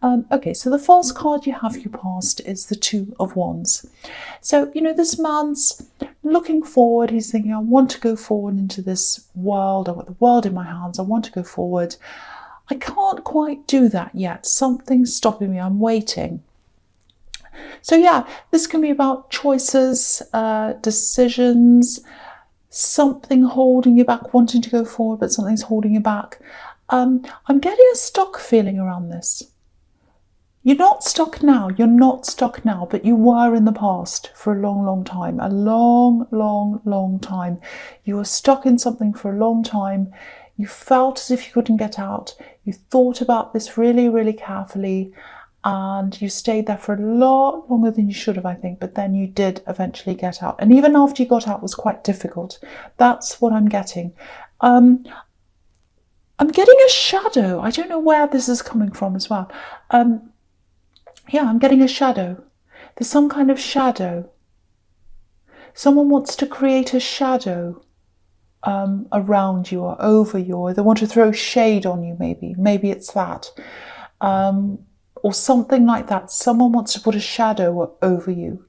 Okay, so the false card you have your past is the Two of Wands. So, this man's looking forward. He's thinking, I want to go forward into this world. I've got the world in my hands. I want to go forward. I can't quite do that yet. Something's stopping me. I'm waiting. So yeah, this can be about choices, decisions, something holding you back, wanting to go forward, but something's holding you back. I'm getting a stuck feeling around this. You're not stuck now. You're not stuck now, but you were in the past for a long, long time. A long, long, long time. You were stuck in something for a long time. You felt as if you couldn't get out. You thought about this really, really carefully, and you stayed there for a lot longer than you should have, I think, but then you did eventually get out. And even after you got out, it was quite difficult. That's what I'm getting. I'm getting a shadow. I don't know where this is coming from as well. Yeah, I'm getting a shadow. There's some kind of shadow. Someone wants to create a shadow around you or over you, or they want to throw shade on you, maybe. Maybe it's that. Or something like that. Someone wants to put a shadow over you.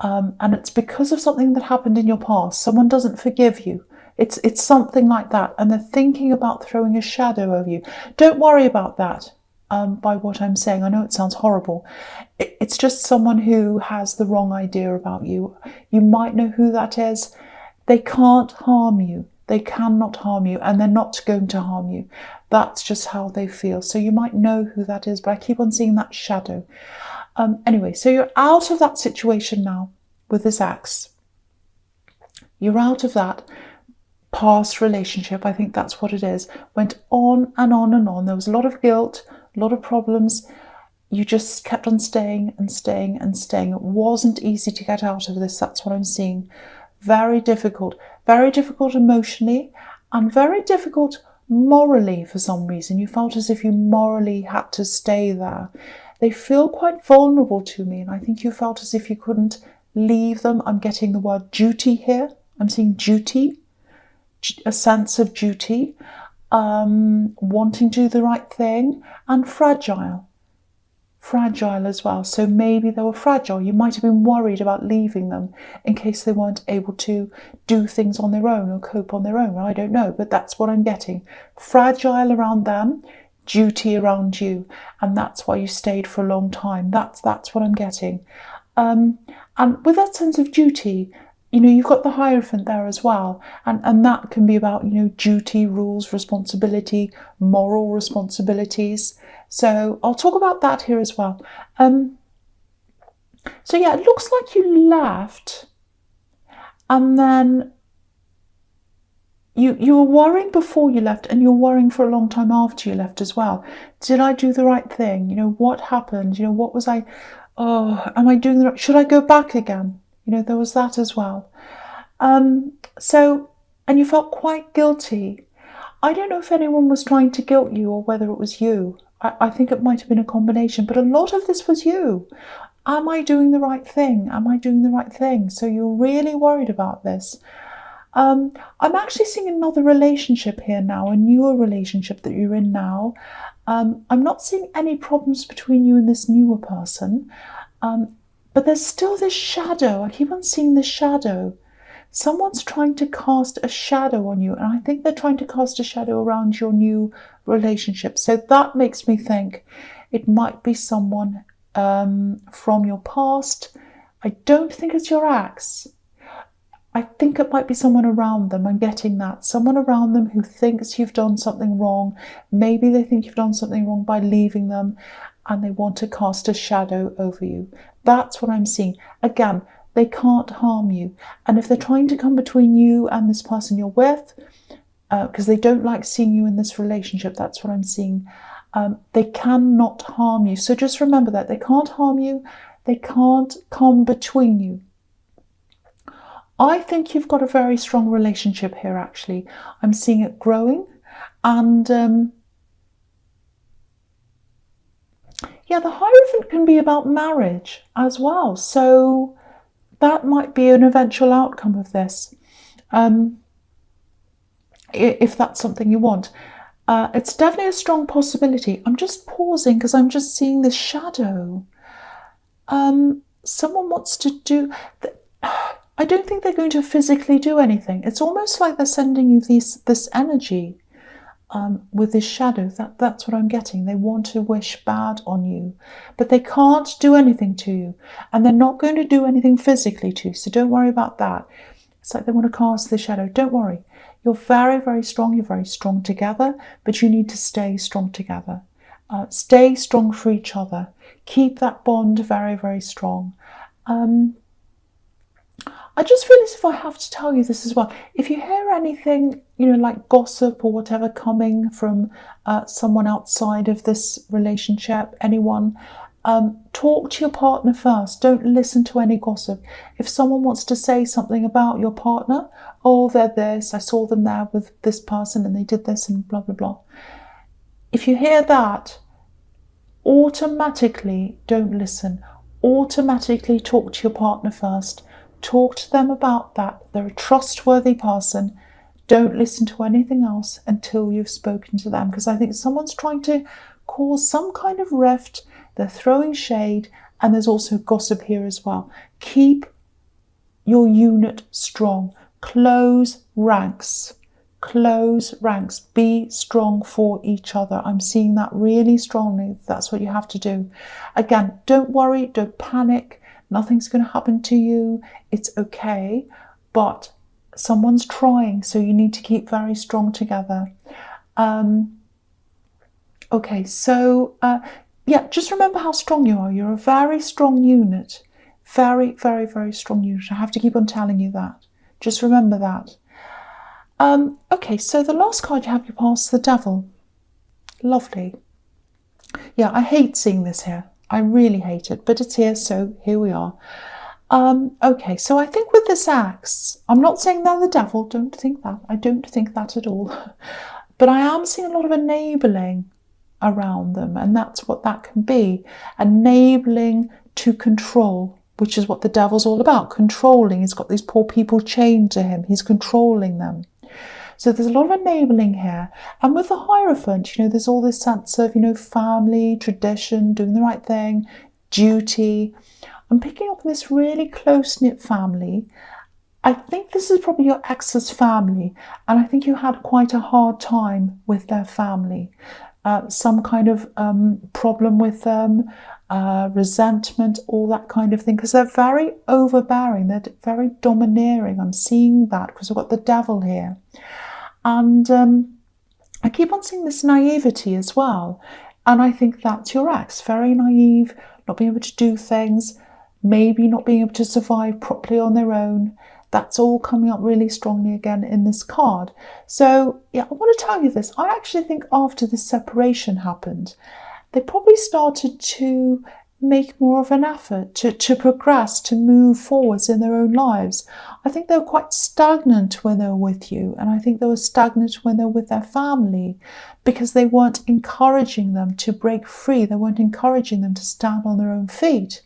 And it's because of something that happened in your past. Someone doesn't forgive you. It's something like that. And they're thinking about throwing a shadow over you. Don't worry about that. By what I'm saying. I know it sounds horrible. It's just someone who has the wrong idea about you. You might know who that is. They can't harm you. They cannot harm you, and they're not going to harm you. That's just how they feel. So you might know who that is, but I keep on seeing that shadow. Anyway, so you're out of that situation now with this ex. You're out of that past relationship. I think that's what it is. Went on and on and on. There was a lot of guilt, a lot of problems. You just kept on staying and staying and staying. It wasn't easy to get out of this. That's what I'm seeing. Very difficult emotionally, and very difficult morally for some reason. You felt as if you morally had to stay there. They feel quite vulnerable to me, and I think you felt as if you couldn't leave them. I'm getting the word duty here. I'm seeing duty, a sense of duty, wanting to do the right thing, and fragile as well. So maybe they were fragile. You might have been worried about leaving them in case they weren't able to do things on their own or cope on their own. I don't know, but that's what I'm getting. Fragile around them, duty around you, and that's why you stayed for a long time. That's what I'm getting. And with that sense of duty, you've got the Hierophant there as well, and that can be about, duty, rules, responsibility, moral responsibilities. So I'll talk about that here as well. So yeah, it looks like you left, and then you were worrying before you left, and you're worrying for a long time after you left as well. Did I do the right thing? What happened? What was I? Oh, am I doing the right? Should I go back again? There was that as well. And you felt quite guilty. I don't know if anyone was trying to guilt you or whether it was you. I think it might have been a combination, but a lot of this was you. Am I doing the right thing? Am I doing the right thing? So you're really worried about this. I'm actually seeing another relationship here now, a newer relationship that you're in now. I'm not seeing any problems between you and this newer person. But there's still this shadow. I keep on seeing this shadow. Someone's trying to cast a shadow on you, and I think they're trying to cast a shadow around your new relationship. So that makes me think it might be someone from your past. I don't think it's your ex. I think it might be someone around them. I'm getting that. Someone around them who thinks you've done something wrong. Maybe they think you've done something wrong by leaving them, and they want to cast a shadow over you. That's what I'm seeing. Again, they can't harm you. And if they're trying to come between you and this person you're with, because they don't like seeing you in this relationship, that's what I'm seeing, they cannot harm you. So just remember that. They can't harm you. They can't come between you. I think you've got a very strong relationship here, actually. I'm seeing it growing. And yeah, the Hierophant can be about marriage as well. So that might be an eventual outcome of this, if that's something you want. It's definitely a strong possibility. I'm just pausing because I'm just seeing this shadow. Someone wants to do... I don't think they're going to physically do anything. It's almost like they're sending you this energy with this shadow. That's what I'm getting. They want to wish bad on you, but they can't do anything to you. And they're not going to do anything physically to you, so don't worry about that. It's like they want to cast the shadow. Don't worry. You're very, very strong. You're very strong together, but you need to stay strong together. Stay strong for each other. Keep that bond very, very strong. I just feel as if I have to tell you this as well. If you hear anything, like gossip or whatever coming from someone outside of this relationship, anyone, talk to your partner first. Don't listen to any gossip. If someone wants to say something about your partner, oh, they're this, I saw them there with this person and they did this and blah, blah, blah. If you hear that, automatically don't listen. Automatically talk to your partner first. Talk to them about that. They're a trustworthy person. Don't listen to anything else until you've spoken to them, because I think someone's trying to cause some kind of rift. They're throwing shade, and there's also gossip here as well. Keep your unit strong. Close ranks. Close ranks. Be strong for each other. I'm seeing that really strongly. That's what you have to do. Again, don't worry. Don't panic. Nothing's going to happen to you. It's okay. But someone's trying, so you need to keep very strong together. Okay, so yeah, just remember how strong you are. You're a very strong unit. Very, very, very strong unit. I have to keep on telling you that. Just remember that. Okay, so the last card you have, you pass the Devil. Lovely. Yeah, I hate seeing this here. I really hate it, but it's here, so here we are. Okay, so I think with this axe, I'm not saying they're the devil, don't think that. I don't think that at all. But I am seeing a lot of enabling around them, and that's what that can be. Enabling to control, which is what the devil's all about. Controlling. He's got these poor people chained to him. He's controlling them. So there's a lot of enabling here. And with the Hierophant, there's all this sense of, family, tradition, doing the right thing, duty. I'm picking up this really close-knit family. I think this is probably your ex's family, and I think you had quite a hard time with their family. Some kind of problem with them, resentment, all that kind of thing, because they're very overbearing, they're very domineering. I'm seeing that because I've got the Devil here. And I keep on seeing this naivety as well. And I think that's your ex, very naive, not being able to do things, maybe not being able to survive properly on their own. That's all coming up really strongly again in this card. So yeah, I want to tell you this. I actually think after this separation happened, they probably started to make more of an effort to progress, to move forwards in their own lives. I think they were quite stagnant when they were with you, and I think they were stagnant when they were with their family, because they weren't encouraging them to break free. They weren't encouraging them to stand on their own feet.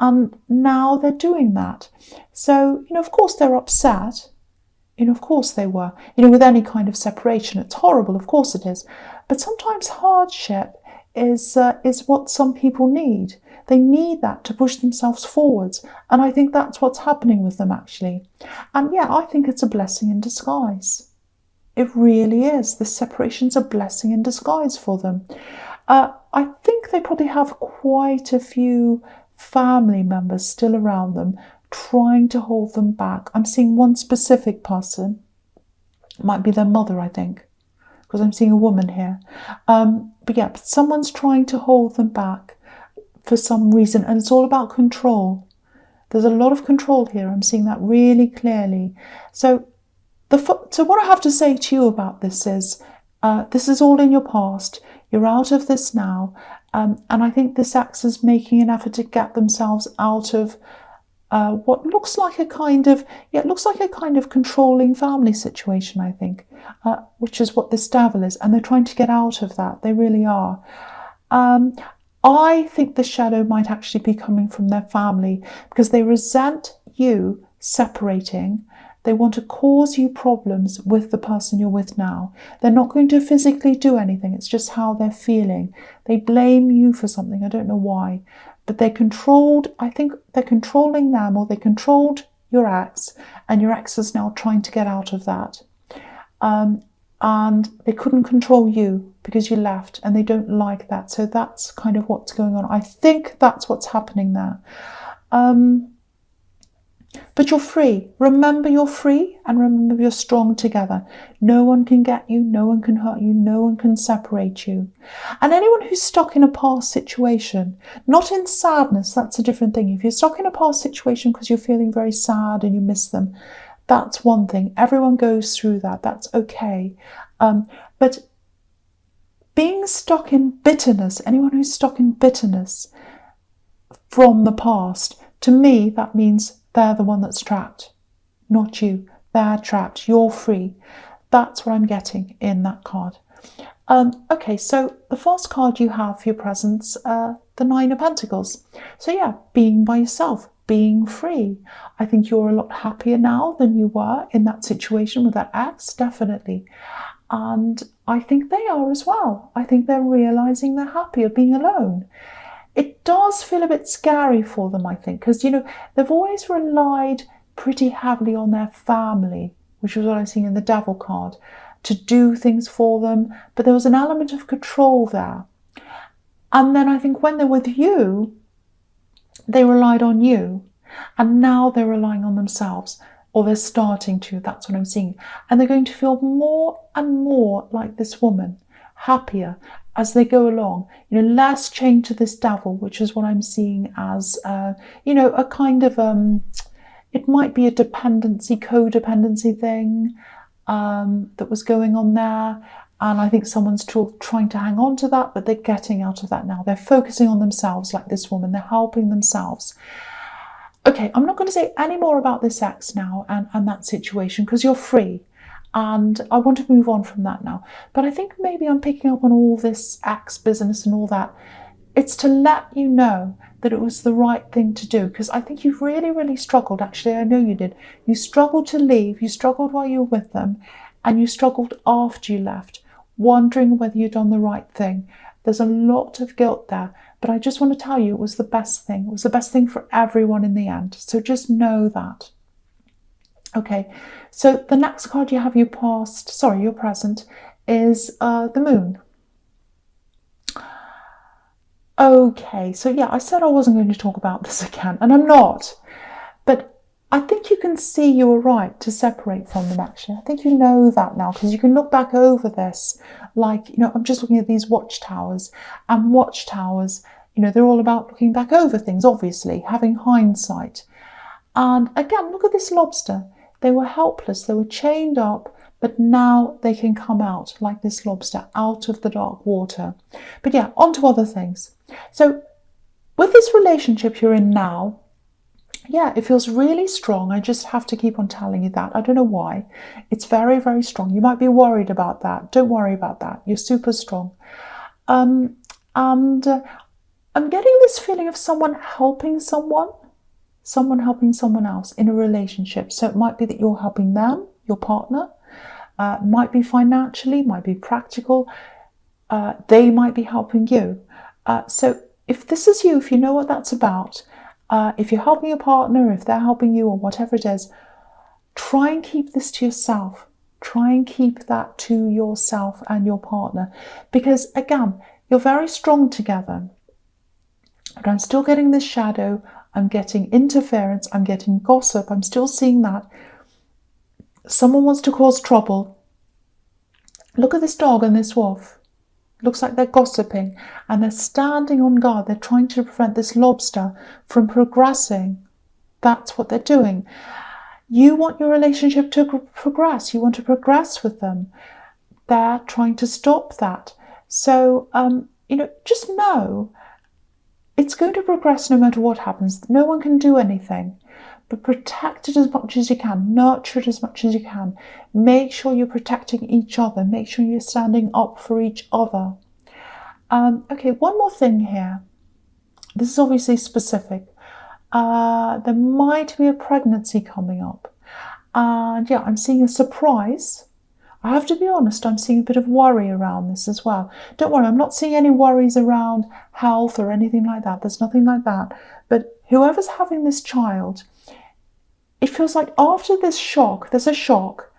And now they're doing that. So, of course they're upset. Of course they were. With any kind of separation, it's horrible, of course it is. But sometimes hardship is what some people need. They need that to push themselves forwards. And I think that's what's happening with them, actually. And yeah, I think it's a blessing in disguise. It really is. This separation's a blessing in disguise for them. I think they probably have quite a few family members still around them trying to hold them back. I'm seeing one specific person. It might be their mother, I think, because I'm seeing a woman here. But yeah, someone's trying to hold them back for some reason, and it's all about control. There's a lot of control here. I'm seeing that really clearly. So what I have to say to you about this is all in your past. You're out of this now. And I think this axe is making an effort to get themselves out of what looks like a kind of controlling family situation, I think, which is what this Devil is. And they're trying to get out of that. They really are. I think the shadow might actually be coming from their family, because they resent you separating. They want to cause you problems with the person you're with now. They're not going to physically do anything. It's just how they're feeling. They blame you for something. I don't know why. But they're controlled. I think they're controlling them, or they controlled your ex, and your ex is now trying to get out of that. And they couldn't control you because you left, and they don't like that. So that's kind of what's going on. I think that's what's happening there. But you're free. Remember, you're free, and remember, you're strong together. No one can get you. No one can hurt you. No one can separate you. And anyone who's stuck in a past situation, not in sadness, that's a different thing. If you're stuck in a past situation because you're feeling very sad and you miss them, that's one thing. Everyone goes through that. That's okay. But being stuck in bitterness, anyone who's stuck in bitterness from the past, to me, that means they're the one that's trapped, not you. They're trapped. You're free. That's what I'm getting in that card. Okay, so the first card you have for your presents, the Nine of Pentacles. So yeah, being by yourself, being free. I think you're a lot happier now than you were in that situation with that ex, definitely. And I think they are as well. I think they're realizing they're happier being alone. It does feel a bit scary for them, I think, because, you know, they've always relied pretty heavily on their family, which was what I've seen in the Devil card, to do things for them. But there was an element of control there. And then I think when they're with you, they relied on you. And now they're relying on themselves, or they're starting to. That's what I'm seeing. And they're going to feel more and more like this woman, happier as they go along, you know, less chained to this devil, which is what I'm seeing as, you know, a kind of, it might be a codependency thing that was going on there. And I think someone's trying to hang on to that, but they're getting out of that now. They're focusing on themselves like this woman. They're helping themselves. Okay, I'm not going to say any more about this ex now and that situation, because you're free. And I want to move on from that now. But I think maybe I'm picking up on all this ex business and all that. It's to let you know that it was the right thing to do. Because I think you've really, really struggled. Actually, I know you did. You struggled to leave. You struggled while you were with them. And you struggled after you left, wondering whether you'd done the right thing. There's a lot of guilt there. But I just want to tell you it was the best thing. It was the best thing for everyone in the end. So just know that. Okay, so the next card you have, your present, is the Moon. Okay, so yeah, I said I wasn't going to talk about this again, and I'm not. But I think you can see you were right to separate from them, actually. I think you know that now, because you can look back over this. Like, you know, I'm just looking at these watchtowers, and watchtowers, you know, they're all about looking back over things, obviously, having hindsight. And again, look at this lobster. They were helpless, they were chained up, but now they can come out like this lobster, out of the dark water. But yeah, on to other things. So with this relationship you're in now, yeah, it feels really strong. I just have to keep on telling you that. I don't know why. It's very, very strong. You might be worried about that. Don't worry about that. You're super strong. And I'm getting this feeling of someone helping someone helping someone else in a relationship. So it might be that you're helping them, your partner, might be financially, might be practical. They might be helping you. So if this is you, if you know what that's about, if you're helping your partner, if they're helping you, or whatever it is, try and keep this to yourself. Try and keep that to yourself and your partner. Because again, you're very strong together. But I'm still getting this shadow. I'm getting interference. I'm getting gossip. I'm still seeing that. Someone wants to cause trouble. Look at this dog and this wolf. Looks like they're gossiping and they're standing on guard. They're trying to prevent this lobster from progressing. That's what they're doing. You want your relationship to progress. You want to progress with them. They're trying to stop that. So, you know, just know it's going to progress no matter what happens. No one can do anything. But protect it as much as you can. Nurture it as much as you can. Make sure you're protecting each other. Make sure you're standing up for each other. Okay, one more thing here. This is obviously specific. There might be a pregnancy coming up. And yeah, I'm seeing a surprise. I have to be honest, I'm seeing a bit of worry around this as well. Don't worry, I'm not seeing any worries around health or anything like that. There's nothing like that. But whoever's having this child, it feels like after this shock, there's a shock,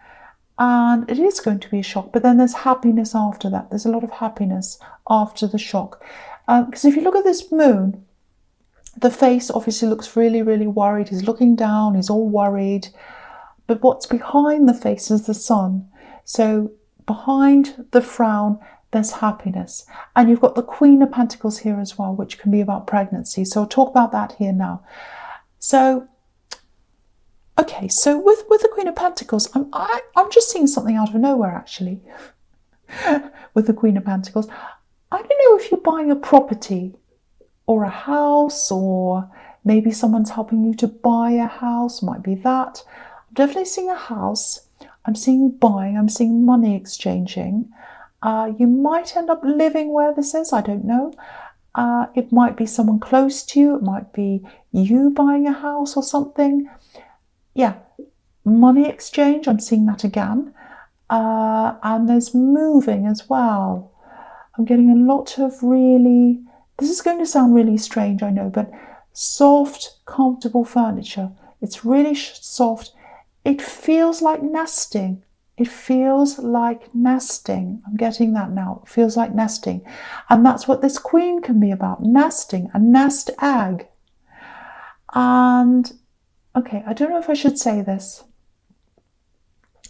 and it is going to be a shock, but then there's happiness after that. There's a lot of happiness after the shock. Because if you look at this moon, the face obviously looks really, really worried. He's looking down, he's all worried. But what's behind the face is the sun. So behind the frown, there's happiness. And you've got the Queen of Pentacles here as well, which can be about pregnancy. So I'll talk about that here now. So, okay, so with the Queen of Pentacles, I'm just seeing something out of nowhere, actually, with the Queen of Pentacles. I don't know if you're buying a property or a house, or maybe someone's helping you to buy a house, might be that. I'm definitely seeing a house. I'm seeing buying, I'm seeing money exchanging. You might end up living where this is, I don't know. It might be someone close to you, it might be you buying a house or something. Yeah, money exchange, I'm seeing that again. And there's moving as well. I'm getting a lot of really, this is going to sound really strange, I know, but soft, comfortable furniture. It's really soft. It feels like nesting. It feels like nesting. I'm getting that now. It feels like nesting. And that's what this queen can be about, nesting, a nest egg. And, okay, I don't know if I should say this,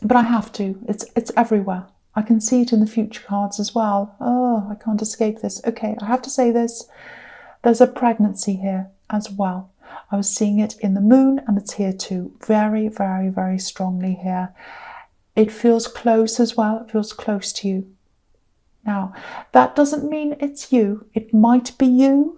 but I have to. It's everywhere. I can see it in the future cards as well. Oh, I can't escape this. Okay, I have to say this. There's a pregnancy here as well. I was seeing it in the moon, and it's here too. Very, very, very strongly here. It feels close as well. It feels close to you. Now, that doesn't mean it's you. It might be you.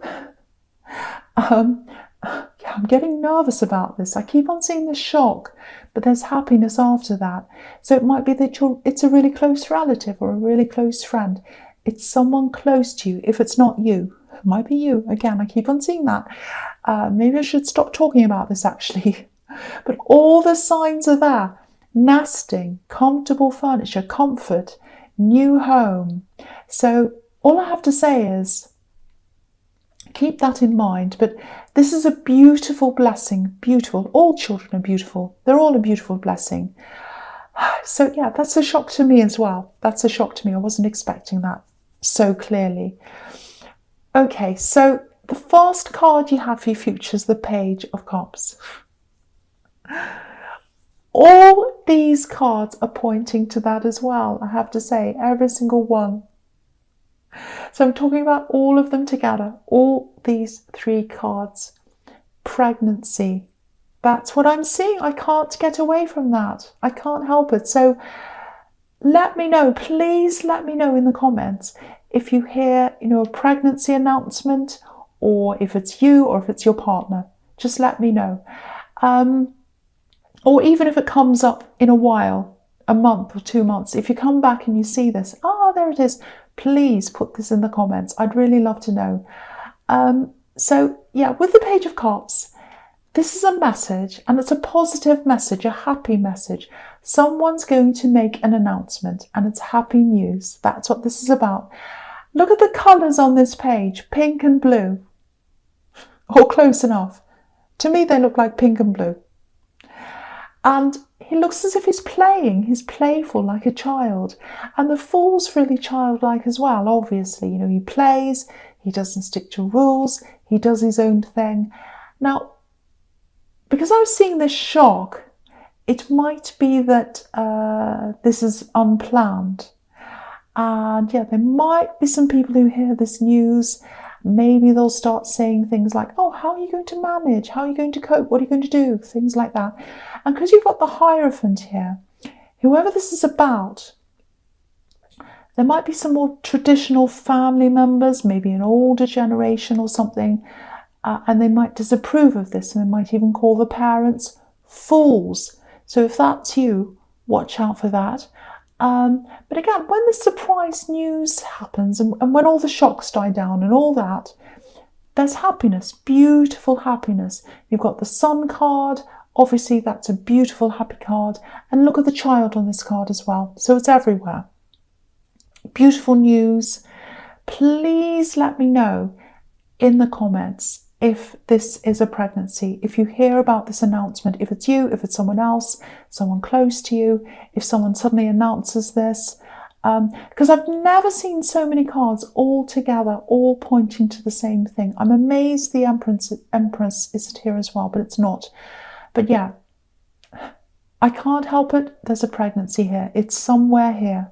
Yeah, I'm getting nervous about this. I keep on seeing the shock, but there's happiness after that. So it might be that it's a really close relative or a really close friend. It's someone close to you. If it's not you, it might be you. Again, I keep on seeing that. Maybe I should stop talking about this actually. But all the signs are there. Nesting, comfortable furniture, comfort, new home. So all I have to say is keep that in mind. But this is a beautiful blessing. Beautiful. All children are beautiful. They're all a beautiful blessing. So yeah, that's a shock to me as well. That's a shock to me. I wasn't expecting that so clearly. Okay, so the first card you have for your future is the Page of Cups. All these cards are pointing to that as well, I have to say, every single one. So I'm talking about all of them together, all these three cards. Pregnancy. That's what I'm seeing. I can't get away from that. I can't help it. So let me know, please let me know in the comments if you hear, a pregnancy announcement, or if it's you or if it's your partner. Just let me know. Or even if it comes up in a while, a month or 2 months, if you come back and you see this, there it is, please put this in the comments. I'd really love to know. So yeah, with the Page of Cups, this is a message, and it's a positive message, a happy message. Someone's going to make an announcement, and it's happy news. That's what this is about. Look at the colours on this page, pink and blue. Or close enough. To me, they look like pink and blue. And he looks as if he's playing. He's playful, like a child. And the Fool's really childlike as well, obviously. He plays, he doesn't stick to rules, he does his own thing. Now, because I was seeing this shock, it might be that this is unplanned. And yeah, there might be some people who hear this news. Maybe they'll start saying things like, oh, how are you going to manage? How are you going to cope? What are you going to do? Things like that. And because you've got the Hierophant here, whoever this is about, there might be some more traditional family members, maybe an older generation or something, and they might disapprove of this, and they might even call the parents fools. So if that's you, watch out for that. But again, when the surprise news happens, and when all the shocks die down and all that, there's happiness, beautiful happiness. You've got the Sun card, obviously that's a beautiful, happy card. And look at the child on this card as well. So it's everywhere. Beautiful news. Please let me know in the comments if this is a pregnancy, if you hear about this announcement, if it's you, if it's someone else, someone close to you, if someone suddenly announces this. Because I've never seen so many cards all together, all pointing to the same thing. I'm amazed the Empress isn't here as well, but it's not. But yeah, I can't help it. There's a pregnancy here. It's somewhere here.